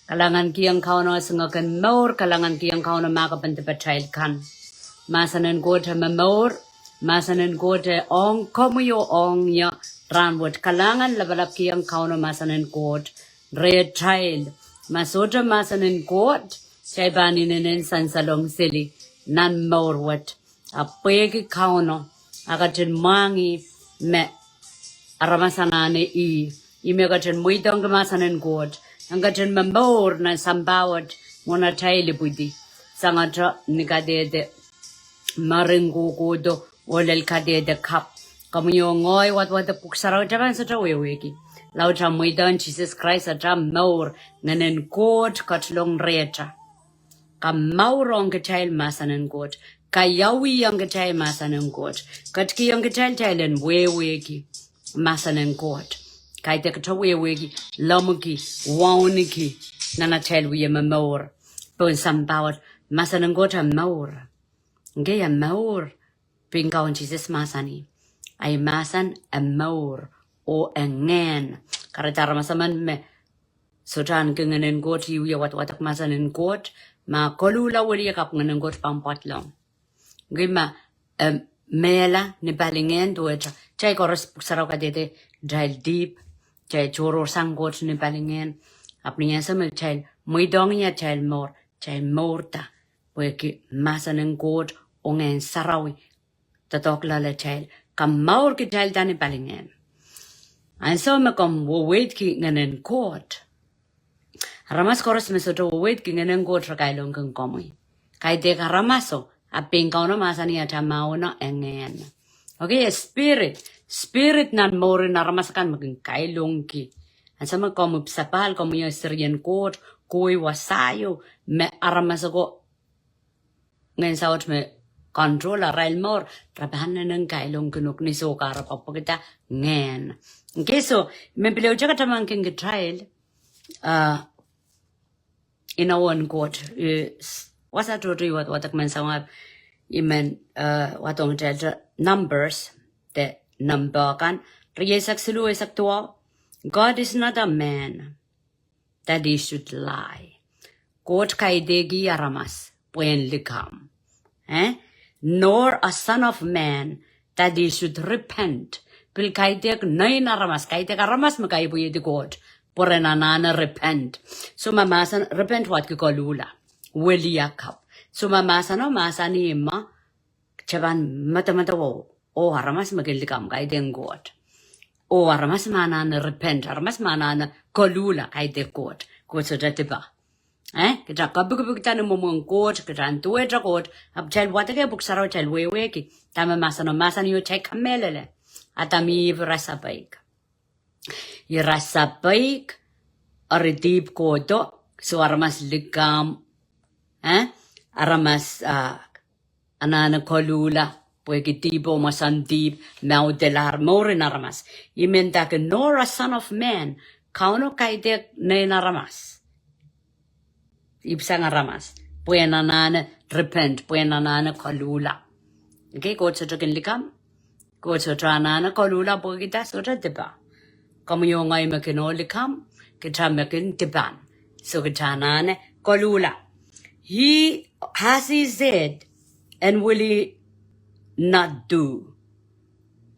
Kalangan kiyang kauno sengakan maur, kalangan kiyang kauno makapan tepachail kan. Masanan gota mamor, masanan gota ong komuyo ong ya ranwot kalangan labalap kiyang kauno masanan got red child masota masanan got chay bani nenen sansalong sili nan maurwat apegi kauno akatin mangi me aramasanane imekatin muitong masanan got angkatin mamor na sambawat mona chaili budi sangatra nikadede maringo godo olel kadede kap kamuyo ngoy wat the puksaraw jaban sa taweweki lauta muidon Jesus Christ ata maur nanen god katlong reta ka maurong ketail masanen god ka yawi yang ketail masanen god katki yang ketail tailen weweki masanen god kai te kataweweki lamuki wauniki nana tail wi maur bon sambawat masanen god maur ngeya maur pingawan Jesus masani ay masan amaur o engen karatara masaman me sotan kenganen got yu ya watak masanen got ma koluhla wali kap nganen got pampatlong gima mela ni balingen doeta chay koros saraw ka dede dahil deep chay choro sang got ni balingen apni yan sa chay muidong ya chay morta weki masanen got o ngen sarawi tatok lala chay kamaur ki tail dani balingen. And so me kom wo wait ki nganen court. Ramas koros me soto wo wait ki nganen court rakailong kang komoy. Kay de ka ramaso aping kauno masani ata mauna engen. Okay, spirit nan mori na ramasakan maging kailong ki. And so me kom upsapal kom yo Syrian court koi wasayo me aramasako ngayon saot me control rail more trabahan na ng kailong kunok ni so kara papagita ngen. Okay, so me pileo chaka tamang king trial in a one court what's that to do what man sama imen watong tell numbers the number kan riyesak silu esak tuwa God is not a man that he should lie. Court kaidegi aramas puen likam nor a son of man that he should repent. Pil kaitek nain aramas, kaitek aramas makaibuye di God. Porenanana repent. So mamasan, repent what ki koluhla. Weliyakap. So mamasan o masani ima, chaban mata wo. O aramas magilikam kaitek God. O aramas manana repent, aramas manana koluhla kaitek God. God so datiba. Kita kabuk tan momong court kita antuwe tra court ab chal watake buksaro chal wewe ki tama masan yo chai kamelele atami rasa baik aridip kodo so aramas ligam aramas anana koluhla pueki tipo masandip mau delar more naramas imenta ke nor a son of man kauno kaide ne naramas Ibsang aramas. Puenanana repent. Puenanana koluhla. Okay, God sa tokin likam. God sa tranana koluhla po kita so diba. Kamu yung ngay makino likam. Kita makin tiban. So kita nana koluhla. Has he said and will he not do?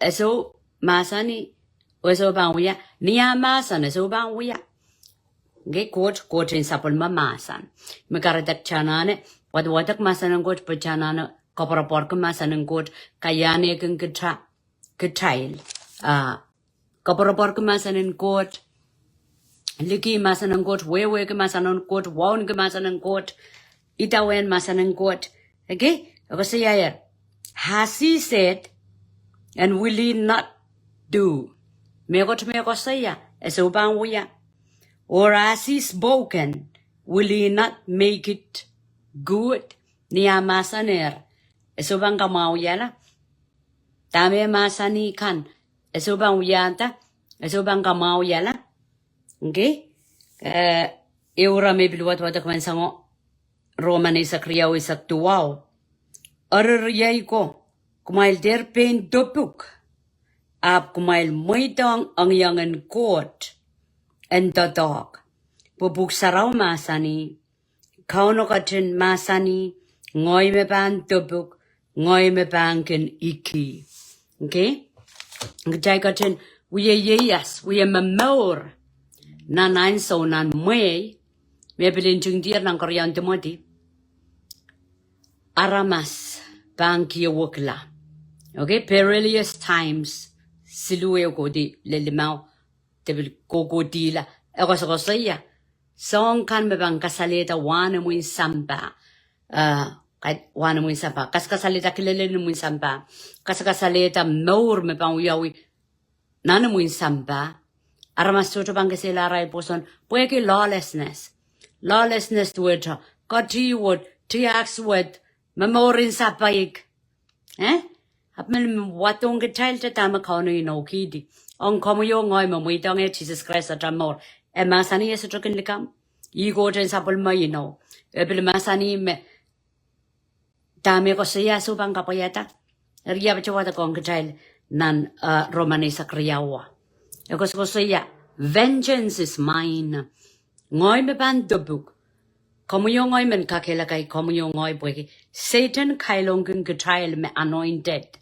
So masani. Weso bang wiya. Niya masan. So bang wiya. Okay, coach in sapol mamasan. Magkaradak chanane, watak masan ng coach pa chanane, kaparaporka masan ng coach, kayane kang kitail. Kaparaporka masan ng coach, liki masan ng coach, wewe ka masan ng coach, wawn ka masan ng coach, itawen masan ng coach. Okay, ako siya has he said, and will he not do? Meko siya, eso bang wiya. Or as he spoken, will he not make it good? Niya masaner. Eso bang kamaw yala? Tame masani kan. Eso bang uyanta? Eso bang kamaw yala? Okay? Eura may bilwat watak man sango. Roman isa kriyaw isa tuwaw. Arariyay ko. Kumail derpen dopuk. Ap kumail moitang ang yangan court. And the dog. bubuk sarau masani, kauno katin masani, ngoy me ban tubuk, ngoy me ban ken iki. Okay? Ngajay katin, we yes, we mamor, na nine so nan mwe, me bilin jung dir nang koryan tumodi. Aramas, banki wokla. Okay, perilous times, silue godi, lelimau, debil gogo dila, egosaya. Song kan me bang kasaleta wana mo samba. Kahit wana mo samba. Kas kasaleta kilele mo samba. Kas kasaleta maur me bang uyawi. Nana mo samba. Aramas tuto bang kasila rai poson. Pueke lawlessness. Lawlessness tuweta. Kati wot. Tiaks wot. Memorin sapaik. Apmen watong Kitail ta tama kauno inokidi. On komo yo ngoy mo muitong Jesus Christ at amor. Masani yesu trokin likam. Igo ten sapol mo Ebil masani me dame ko siya subang kapayata. Riya baca wata kong Kitail nan Romani sa kriyawa. Eko ko siya, vengeance is mine. Ngoy me ban dubuk. Komo yo ngoy men kakela kay komo yo ngoy bweki. Satan kailongin Kitail me anointed.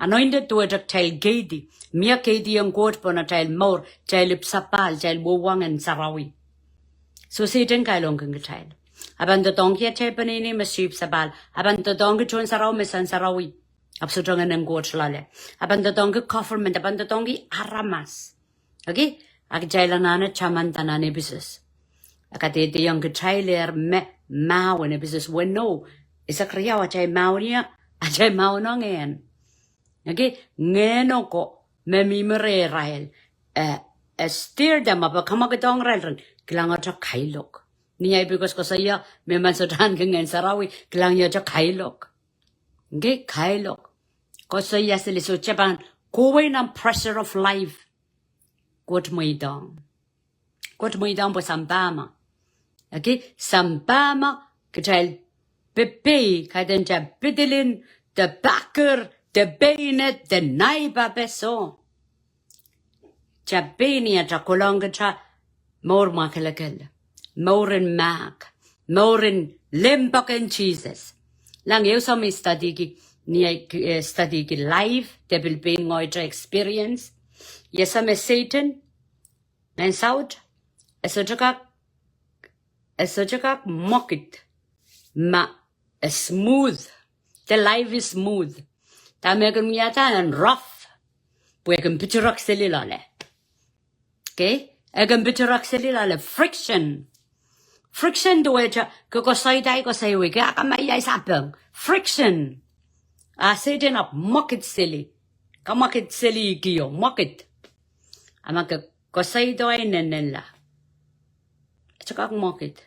Anointed to a tail gadi. Mia gadi ang god po na tail more, tail ipsapal, tail wawang and sarawi. So Satan kailong kang Kitail. Aban to tongki at tail panini masip sabal. Aban to tongki chon saraw mesan sarawi. Absutongan ng god shalale. Aban to tongki government, aban to tongki aramas. Okay? Akjayla nana chaman tanane business. Akatete yung Kitailer me mao na business when no. Isa kriyaw at chay mao niya. At chay mao no ngayon. Okay, ngeno ko memimere rael steer them up kamagatong rael klang at kailok niya because ko saya meman sodan ngen sarawi klang ya kailok okay kailok ko saya sili so chaban kuway ng pressure of life kot mo idong po sambama okay sambama Kitail pepe kaden ja bedelin the backer the bayonet, the naiba beso. Chabini at a colonga more makalakel, more in mac, more in limbok and cheeses. Lang you saw me study life, devil being oitra experience. Yes, I'm a Satan, and south, a sojaka mock it, a smooth. The life is smooth. Tamegan miyata and rough. Puegan piturak selilale. Okay? Egan piturak selilale. Friction. Friction do echa. Kukosay day ko say we. Kaya kamayay sapang. Friction. Satan up. Mock it silly. Kamak it silly kiyo. Mock it. Amaka kosay do ay nenela. Tsaka mock it.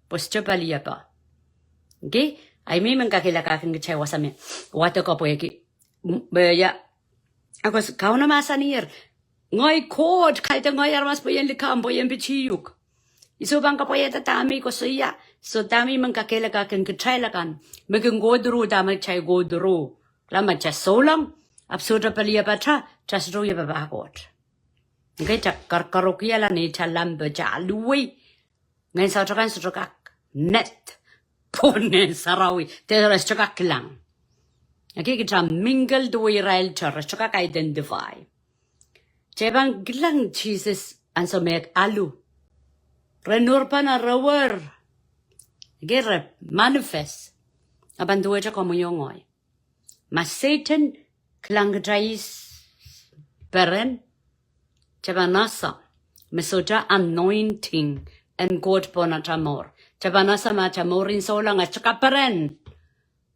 Postupaliya pa. Okay? Ay may kakilakakin kachay wasame. Wato ko pueki. Ya, ako kau na masanir. Ngoy kod, kahit ngoy armas po yan likam po yan bichiyuk. Iso bang kapayata tami ko siya. So tami man kakilakakin kachaylakan. Maging godro dami chay godro. Lama cha solang. Absurda paliya pa cha. Chasro ya babakot. Okay, cha karkarokya la ni cha lamba cha aluwi. Ngayon sa otrakan sa otrakak. Net. Pone sarawi. Tera sa otrakak lang. Okay, kita mingle do Israel church, chaka identify. Cebang gilang Jesus anso mek alu. Renur pa na rower. Gerep manifest. Abanduwe cha komunyongoy. Mas Satan klang jais beren. Cebang nasa. Mesoja anointing and God po na chamor. Cebang nasa ma chamorin solang at chaka peren.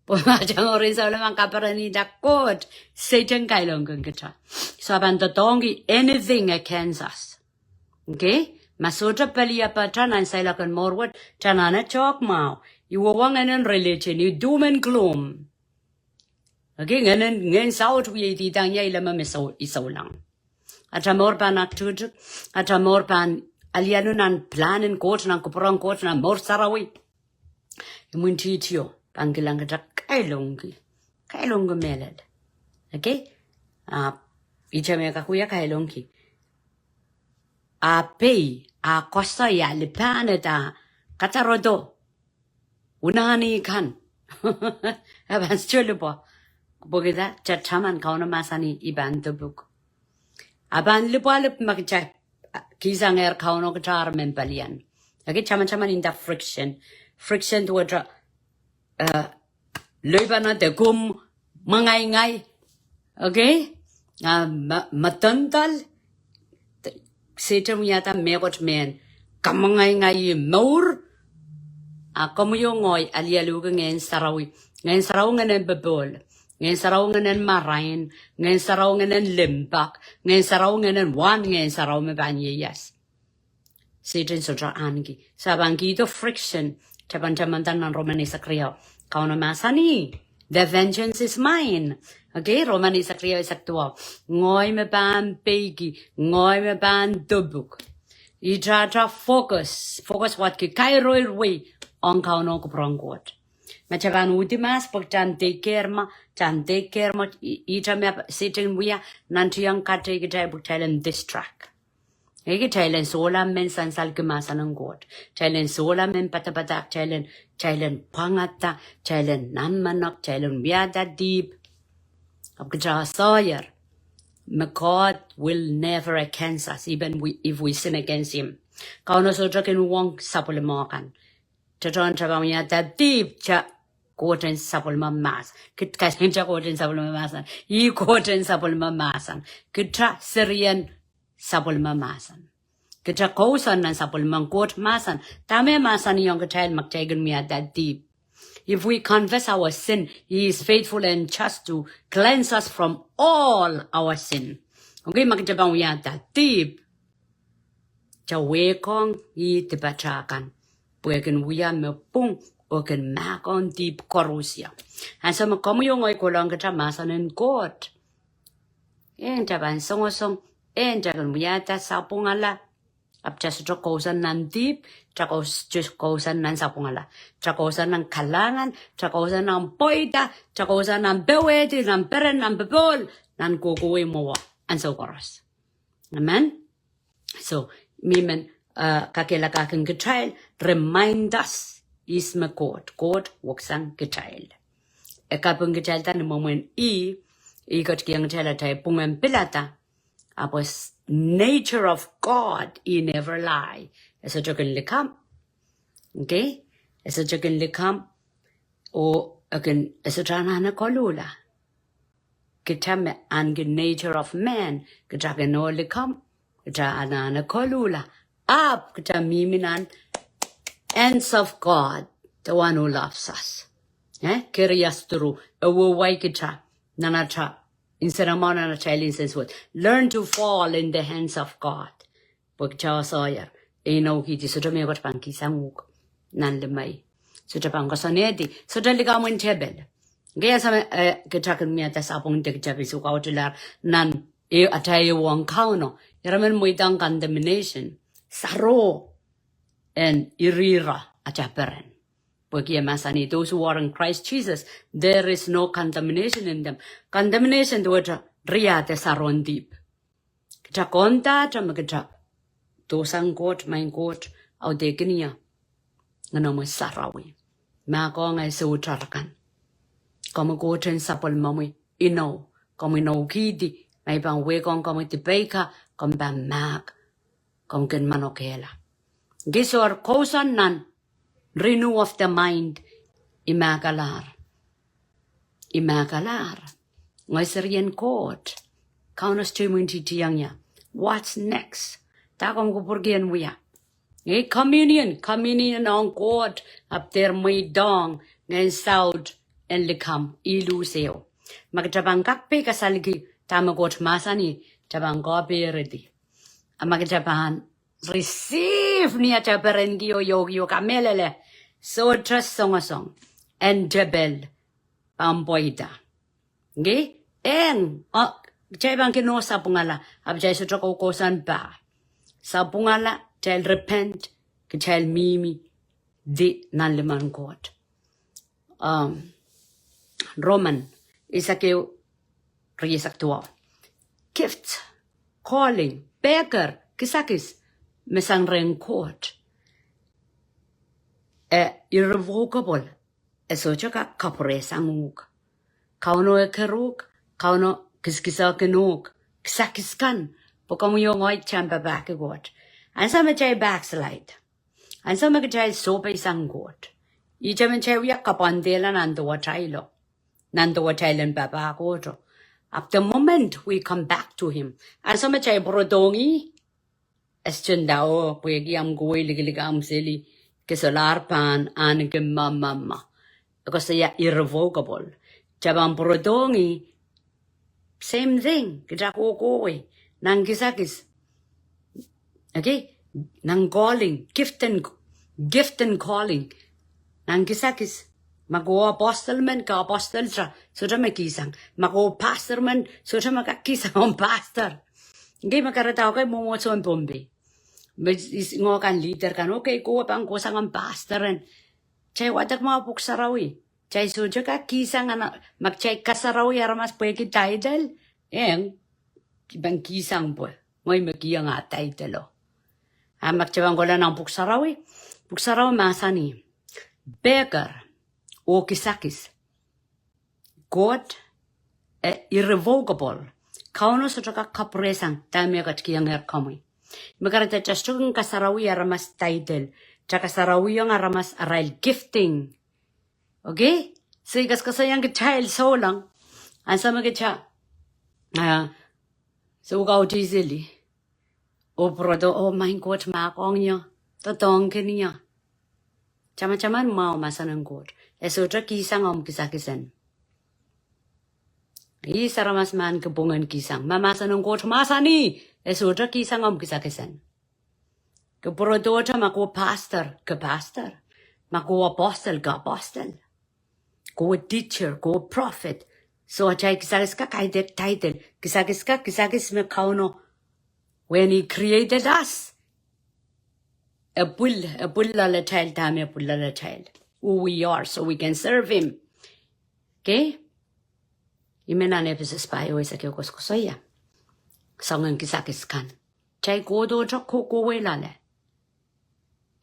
Pumajang orin sa ulamang kaparani dakot. Satan kailong kong kita. So abantotongi anything against us. Okay? Masutra paliya pa tanan sa ilakan morwat. Tanana chok mau. Iwawangan ng religion. You doom and gloom. Okay? Ngayon sa out we ititang niya ilamang isaw lang. At amor pa naktujuk. At amor pa aliano ng planin coach ng kupurang coach ng mor sarawi. Imuntitiyo. Panggilang kita kailonggi melad. Okay? Icha me kakuya kailonggi. Pay a kosa ya lipaneta katarodo unani kan aban chulupo bogida chataman kauna masani iban tubuk aban lipalip magcha kisanger kauno guitar membalian okay chaman in the friction to a lebana de gum mangai okay matantal Satan yata megot men kamangai maur a komuyongoy alialuga ngayon saraw ngayon bebol ngayon saraw ngayon marain ngayon saraw ngayon limbak ngayon saraw ngayon wan ngayon saraw mebanyeyas Satan sotra angi sabangi to friction tabantamantan ng Romanesa kriyaw kauna masani the vengeance is mine okay Romanesa kriyaw isaktuwa ngoy meban pegi ngoy meban dubuk itra focus what ki kairoi way on kauno ko prongkot machaban utimas pag take care ma itra me Satan wiya nantiyang kate kita buktalan distract Ege Thailand sola men sansal kemasan ng God. Thailand sola men patapatak Thailand pangata Thailand namanak Thailand biada deep. Abgja sawyer. God will never against us even if we sin against him. Kauno so draken wong sapulemakan. Chaton chabang yata deep cha koten sapulma mas. Kit kasin cha koten sapulma masan. I koten sapulma masan. Kitra Syrian sapulma masan. Kita kausan nan sapulma kot masan. Tame masan yung Kitail magtagan miya that deep. If we confess our sin, he is faithful and just to cleanse us from all our sin. Okay, magtabang miya that deep. Chawekong i tibachakan. Puyakin wiya me pung oken makon deep korusya. And so makomuyong ay kulang kita masan in kot. Yan taban song. Jagan muyata sapungala apjas kausan nan deep kausan nan sapungala kausan nan kalangan kausan nan poita kausan nan bewedi nan peren nan bebol nan kukuwi mo and so koros amen so mimen kakela kaken Kitail remind us is my God woksang Kitail ekapung Kitail tan moment ikot kiyang Kitail tay pungen pilata Apos nature of God, he never lie. Eso jokin likam. Okay? Eso jokin likam. O akin eso anahne koluhla. Kita me ang nature of man. Kita no likam. Kita anahne koluhla. Kita miminan ends of God, the one who loves us. Kirias turu. Awaway kita. Nanatra. Instead of man and child instance what learn to fall in the hands of God. Pagchaw sawyer, kiti so me got panki sanguk nan lemay. So tapang kasonedi, so deligam in tebel. Gaya sa kitakan miya tas apong degjabi so kautular nan atayo wang kauno. Yaraman mo itang condemnation, saro, and irira ataperen. Masani, those who are in Christ Jesus, there is no contamination in them. Contamination to what riyate saron deep. Kita konta kita dosang kot main kot au dekenia ngano mo sarawi. Mako ngai sutarkan. Como goten sapol mami ino como no kidi may bang we kong como tibeka kom bang mak kom ken manokela. Gisor kosan nan renew of the mind, imakalar. Ngay serian court. Kaunas tumunti tiyangya. What's next? Takong kupurgian wiya. Communion on court. Up there may dong. Ngay south and likam. Iluseo. Magtabang kakpe kasaligi. Tamagot masani. Tabang gopi ready. Magtabahan. Receive niya tabaran giyo yo kamelele. So trust song and jebel pampoida. Okay? And jay bang kino sa pungala abjay sa trako kosan ba. Sa pungala jay repent jay mimi di nan liman God. Roman isakyo riyesaktuwa. Gift, calling, beggar, kisakis. Mesang ren court. Irrevocable. Socha ka kapre sanguk. Kauno keruk, kauno kiskisa kenuk, ksakiskan, pokamu yung oy champa back a got. And some chay backslide. And some chay sopa isang got. Ichaman chay wiyak kapandela nandoa chaylo. Nandoa chaylan baba goto. At the moment we come back to him, and some chay brodongi, estendao, puegi am goy ligiligam silly, kisolar pan, anigim mama. Because they are irrevocable. Chabang brodongi, same thing. Kita kokoi, nang kisakis. Okay, nang calling, gift and calling, nang kisakis. Mago apostle man ka apostle tra, so ta makisang. Mago pastor man, so ta makakisang on pastor. Okay, makarataw kay mo so en pombe. Is ngo kan leader kan okay ko pang ko sang pastor en. Chay watak mga puksarawi. Chay sujo ka kisang anak magchay kasarawi aramas pwe Kitail. Eng ibang kisang po. Ngoy magkiyang title o. Magchabang ko lang ng puksarawi. Puksarawi masani. Beggar. O kisakis. God irrevocable. Kauno sa ka kapresang dami agat kiyang herkamoy. Makarata chastong kasarawi aramas title. Tsaka sarawi yung aramas aral gifting. Okay? So ikas kasayang Kitail so lang. Ang sama kita. So ugaw jizili. O prodo o main God makong niya. Totong kiniya. Chama-chaman mau masanang God. So tra kisang kisakisan. Isa ramas man kebungan kisang. Mamasanang God masani. So tra kisang kisakisan. Keperodota mako pastor, ke pastor. Mako apostle, ke apostle. Ko teacher, ko prophet. So achay kisagis ka kay that title. Kisagis me kauno. When he created us. A bull la child, tami a bull la child. Who we are, so we can serve him. Okay? Imenan episos pa yo isa kyo koskosoya. Sangan kisagis kan. Chay kodo chok koko welale.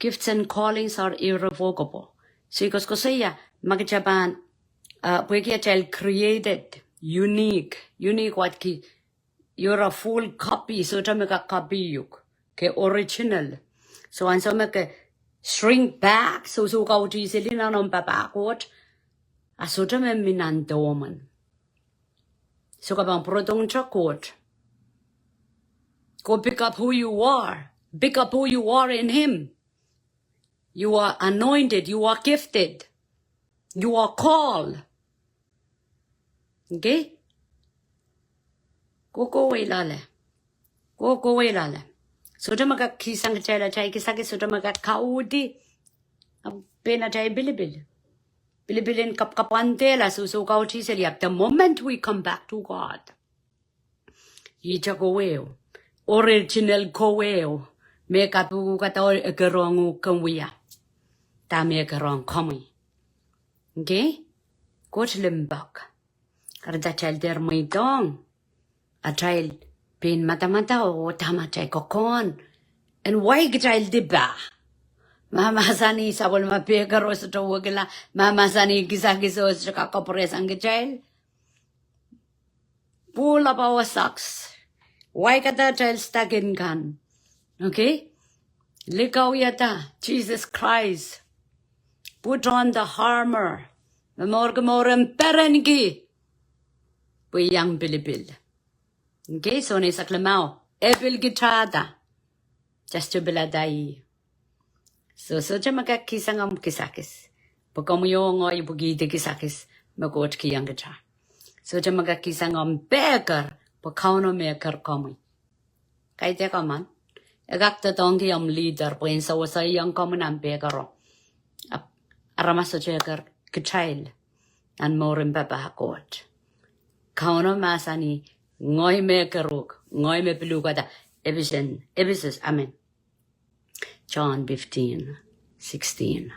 Gifts and callings are irrevocable. So because kosaya magjaban pwede child created unique what ki you're a full copy so ta meka copy yuk ke original. So an so meka shrink back so ka uti selina non papakot aso ta me minandoman. So ka bang prodong chakot. Go pick up who you are. Pick up who you are in him. You are anointed. You are gifted. You are called. Okay? Go away, lale. Go away, lale. So ta maga kisang chay kisaki so ta maga kaudi. Pena chay bilibil. Bilibilin kapantela so kauti seli. The moment we come back to God, yicha koweo, original koweo, make up kata egerongu kanwiya. Dami karong kami. Okay? Go to limbak. Karda child der may dong. A child pin mata o tama chay kokon. And why child diba? Mama sani sabol mapegaro sa tawagila. Mama sani kisa-kiso sa kakapores ang child. Full of our socks. Why kata child stuck in kan? Okay? Likaw yata. Jesus Christ. Put on the armor. Memorgamorem perengi. Puyang bilibil. Okay, so ni saklamao. Ebil gitada. Just to biladai. So jama kisang kisakis. Pagkamuyo ngoy bugide kisakis. Magot kiyang gita. So jama kisang beggar. Pagkauno maker kami. Kaya teka man. Agakta tongi leader. Pwensa wasa yang kami ng beggaro. Aramas jegar Kitail and morin babakot. Kauno masani ngoy me keruk ngoy me pelugada ebises amen. John 15:16.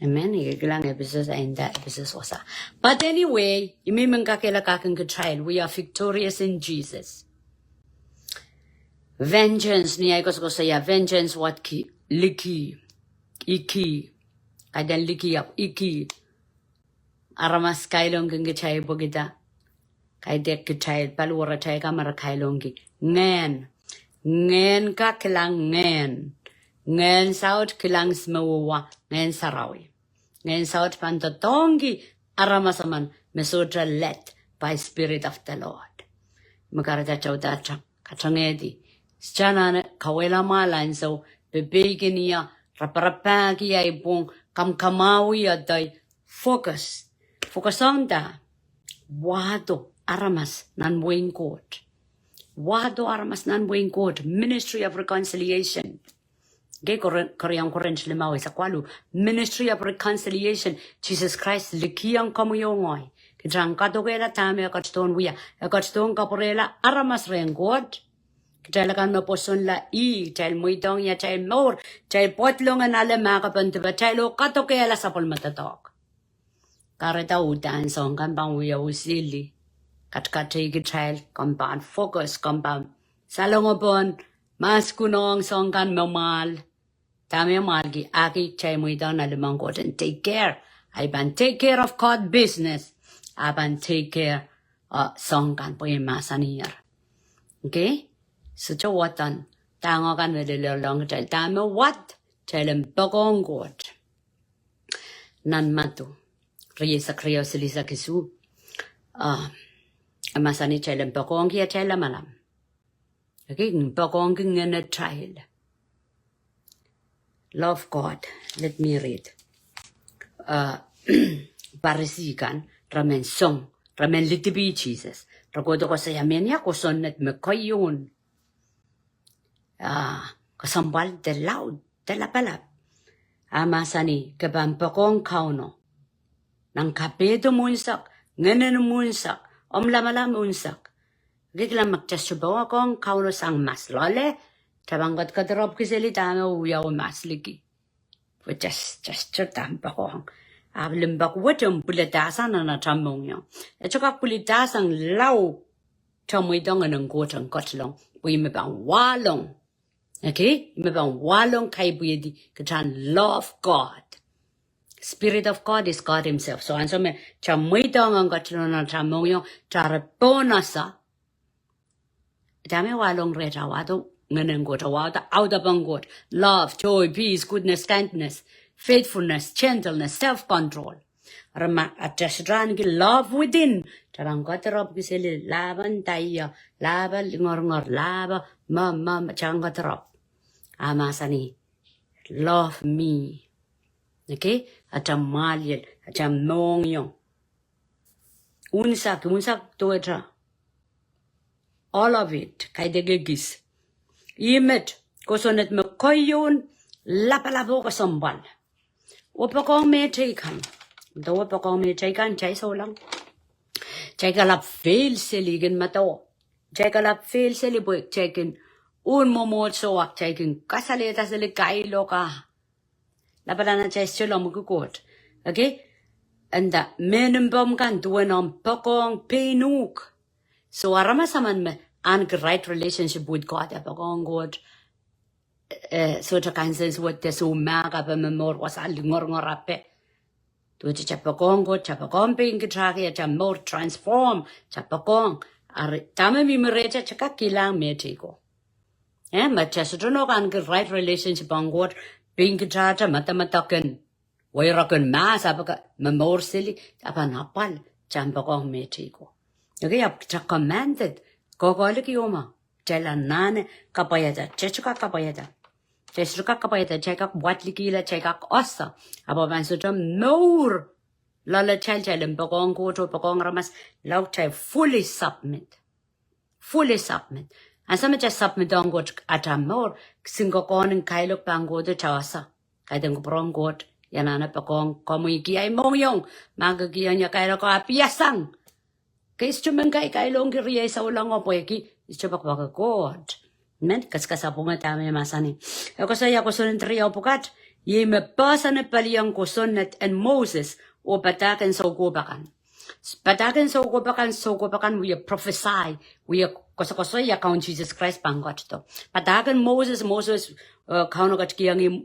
Amen. Ilang episodes and that episodes wasa. But anyway, imimang kakila kakang Kitail. We are victorious in Jesus. Vengeance niya ko saya vengeance what ki liki iki kadan liki up iki aramas kailong keng chay bogita kay dek Kitail palura chay kamara kailongi ngen ka kilang ngen saut kilang smawa ngen sarawi ngen saut pantotongi aramasaman mesotra led by Spirit of the Lord makarata chawdacha kachangedi Sjanane kawela malan so bebegin ya raparapagi ya ibong kamkamawi ya day focus on da wado aramas nan buing court wado aramas nan buing court ministry of reconciliation ge korean korench limawi sa kwalu ministry of reconciliation Jesus Christ likiang kamuyongoy kidrang kadogela tame akatston wiya akatston kaporela aramas rengod Kitail kan maposon la Kitail muitong ya Kitail mor Kitail potlongan ala makapantiba Kitail katokela sa polmatatok kareta utan song kan bang wiya usili katkati Kitail kampan focus kampan salongopon mas kunong song kan mamal tame malgi aki Kitail muitong na limangkot and take care I ban take care of God business I ban take care song kan po yung masaniyar okay So watan tango kan long Kitail tame wat Kitail bagong god nan matu riye sa kriyo silisa kisu amasani Kitail bagong kia Kitail malam okay bagong ngene Kitail love God let me read parisikan ramen song ramen litibi Jesus ragodo ko sa yamen ya ko sonnet me koyun kasambal de loud de la palap amasani kabampakong kauno nang kapedo munsak ngenen munsak omlamala munsak gigla magtasubaw akong kauno sang maslole tabangkat kadrab kiseli tano uyaw masliki just tampakong ablimbak watum pulitasan na tamong yo echoka pulitasang law tamoydong anong gotang kotlong bang walong okay bang walong kay buyedi katan love God Spirit of God is God himself so anso me tamoydong ang kotlong na tamong yo tarponasa dame walong reta wado nganen gota wada auda bangot love joy peace goodness kindness faithfulness gentleness self-control Rama atasran ki love within tarang katerop kiseli laban taya laba ngor laba mama charang katerop amasani love me okay atam maliel atam nongyo unsak toetra all of it kay degegis imet kosonet me koyun lapalabo ko sambal upakong me taken daw pa kong may chaykan chay so lang chaykalap fail siligan mato chaykalap fail silibuik chaykin un momot so ak chaykin kasalita sili kailo ka lapala na chay sila magkukot okay and that menumbom kan tuwan ang pakong pinuk so aramasaman me an right relationship with God pakong God so ta kanses what the so maga pa memor was al ngor-ngorape tu chapakong go chapakong ping kitraki cha more transform chapakong are tama mi merecha chaka kilang metiko ma chasudno kan ke right relationship ang god ping kitrata matamataken wairaken mas apaka memor sili apan hapal chapakong metiko okay ap cha commanded gogol ki oma chela nane kapayada chechka kapayada Chesruka kapayata chekak watlikila chekak ossa. Abo bansutam nor lala chalchalem pagong koto pagong ramas lau chai fully submit. Fully submit. And some just submit on got atam nor singokon and kailok pango de chasa. Kaidang prong got yanana pagong komuiki ay mongyong magagian ya kailok apiasang. Kaistuman kay kailong kiriya sa ulang opoeki ischabak God. Men kaskasapunga tame masani. Ako saya ko son trio pukat. Ye me pasane paliang ko sonnet and Moses o pataken so gobakan. Patagan so go pakan we prophesy we koso ya count Jesus Christ pangot to. Patagan Moses kauno gat kiangi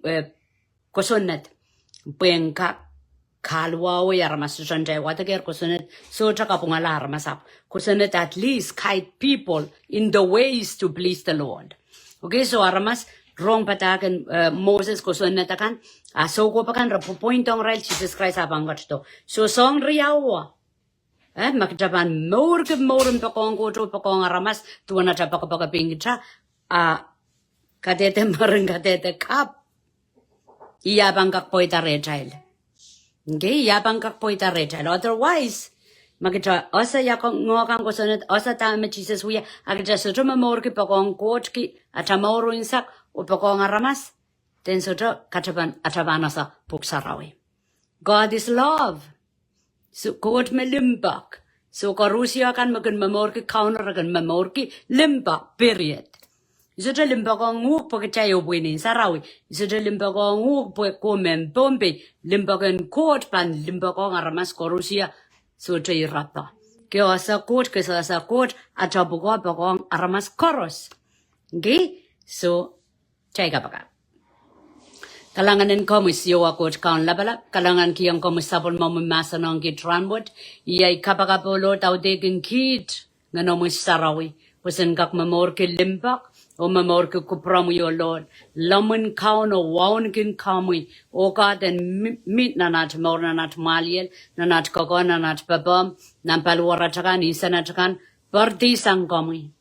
kosonet penka kalwa we aramas jante watager kosonet so chakapungala aramasap kosonet at least guide people in the ways to please the Lord. Okay, so aramas wrong patagan Moses kosonet akan so go pakan point on right Jesus Christ apangot to. So song riawa makitaban morum pakong goto pakong aramas tuana tapaka pingita katete marang katete kap iyabang kakpoita retail. Okay, iyabang kakpoita retail. Otherwise, makita osa yakong ngokang kosonet osa tama Jesus wiya akita soto mamorki pakong kotki atamoro insak o pakong aramas then soto kataban atabanasa puksarawi. God is love. So kot me limbak. So karusia kan makan memorki counter kan memorki limbak period. Isote limbak ang nguk pagkacay ubwinin sarawi. Isote limbak ang nguk komen bombe limbak ang kot pan limbak ang aramas karusia so chay rata. Kaya asa kot atabuko pakong aramas koros. Okay? So chay kapaka. Kalanganin komis yawa kot kaun labala, kalangan kiyang komis sapol mamamasa ng kitranwot, iyay kapakapolo tau degin kit, nga nomis sarawi, wasan kak mamorke limpak, o mamorke kupramu yo Lord, lamun kaun o waun kin kamui, o God and meet nanat mor nanat maliel, nanat kokon nanat babam, nampalwaratakan, isanatakan, bardisang kamui.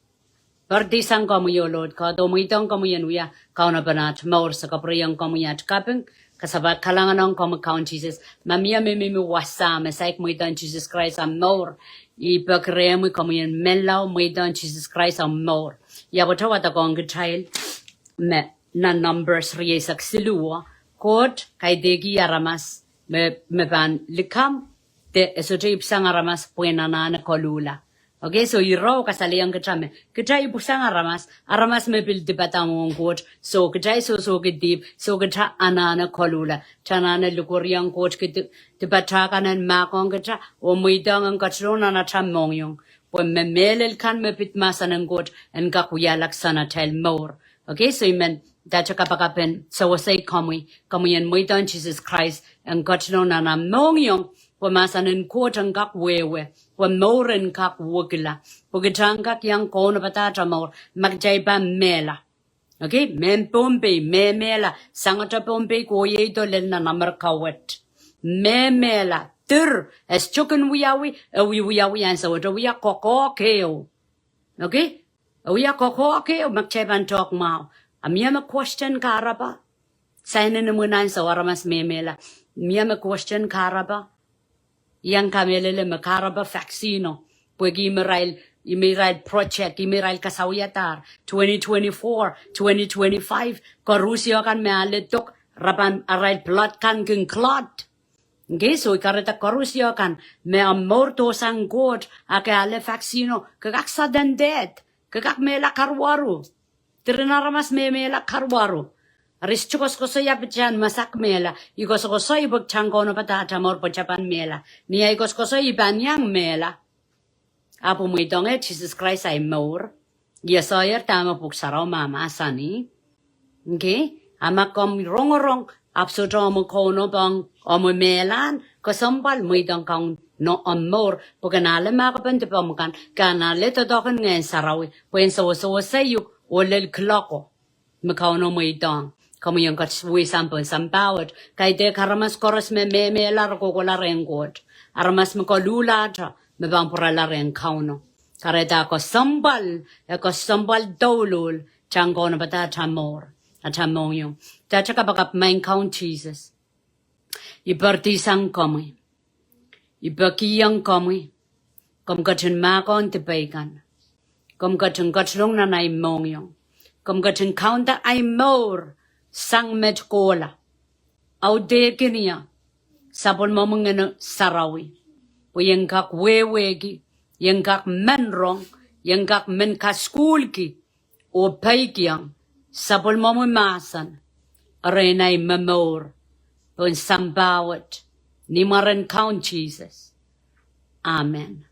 Bardisang kamu yo Lord, ka domitong kamu yan wiya, kauna banat maur sa kapriyang kamu yat kapeng, kasabat kalangan ng kamu kaun Jesus, mamia mimi wasa, masaik mo itan Jesus Christ ang maur, ipakreya mo kamu yan melaw mo itan Jesus Christ ang maur. Yabotawat ako ang Kitail, na numbers riyesak siluwa, kot kay degi aramas, me ban likam, te esote ipsang aramas puena na koluhla. Okay, so iraw kasali ang kachame. Kachay pusang aramas me bil dibata mong coach. So kachay so gidip, so kacha anahne koluhla. Chanana lukuriang coach kit dibata kanan makong kacha o muidang ang kachrona na cham mongyong. Po me melel kan me pitmasa ng coach and kakuyalak sana tel more. Okay, so imen dacha kapakapen so wasay kamuy yan muidang Jesus Christ ang kachrona na mongyong. Pemasanin ko ang kak wewe, pemoren kak wugla, pagitang kak yang kono patata maur, magjay ba mela. Okay, men pompe, me mela, sangata pompe ko yeto len na namar kawet. Me mela, es chukin wiyawi, wiyawi ansa wata wiya koko keo. Okay, wiya koko keo, magjay ban talk mau. Amiyama question karaba. Sainin namunan sa waramas me mela. Miyama question karaba. Yang kamelele makaraba vaccino, puegi imirail project, imirail kasawiyatar, 2024, 2025, korusyo kan mealetok, raban arail plot kan king clot. Okay, so ikareta korusyo kan, me amorto sang god, ake ale vaccino, kagak sudden death, kagak mela karwaru, tirinaramas me mela karwaru. Aris chukos ko sa yapichan masak mela, ikos ko sa ibag changko na patata mor pachapan mela, niya ikos ko sa ibanyang mela. Apo mo itong Jesus Christ ay more, yasoyer tama puksaraw mama asani. Okay? Ama kom rong, apso tomo kono bang omo melan, kasambal mo itong kang no more, puganala makapantipamukan, kanale totokan ngayon sarawi, puen sa sayuk, olel kloko, makauno mo itong. Kamu yang kat suwi sampun sampawat, kay de karamas koros me lar ko la rengot. Aramas me koluhla ta, me bampura la ren kauno. Kareta ko sambal dolul, chango na bata tamor, atamong yung. Tachaka bakap main count Jesus. Ipartisang kami. Ipakiyang kami. Kam kachin makon tibaykan. Kam kachin kachlong na na imong yung. Kam kachin counta ay more. Sang med kola. Au de kiniya. Sabon mo mga sarawi. O yung kak wewegi. Yung kak menrong. Yung kak men kaskulki. O paikiyang. Sabon mo masan. Arenay mamor. O sambawat. Ni maran count Jesus. Amen.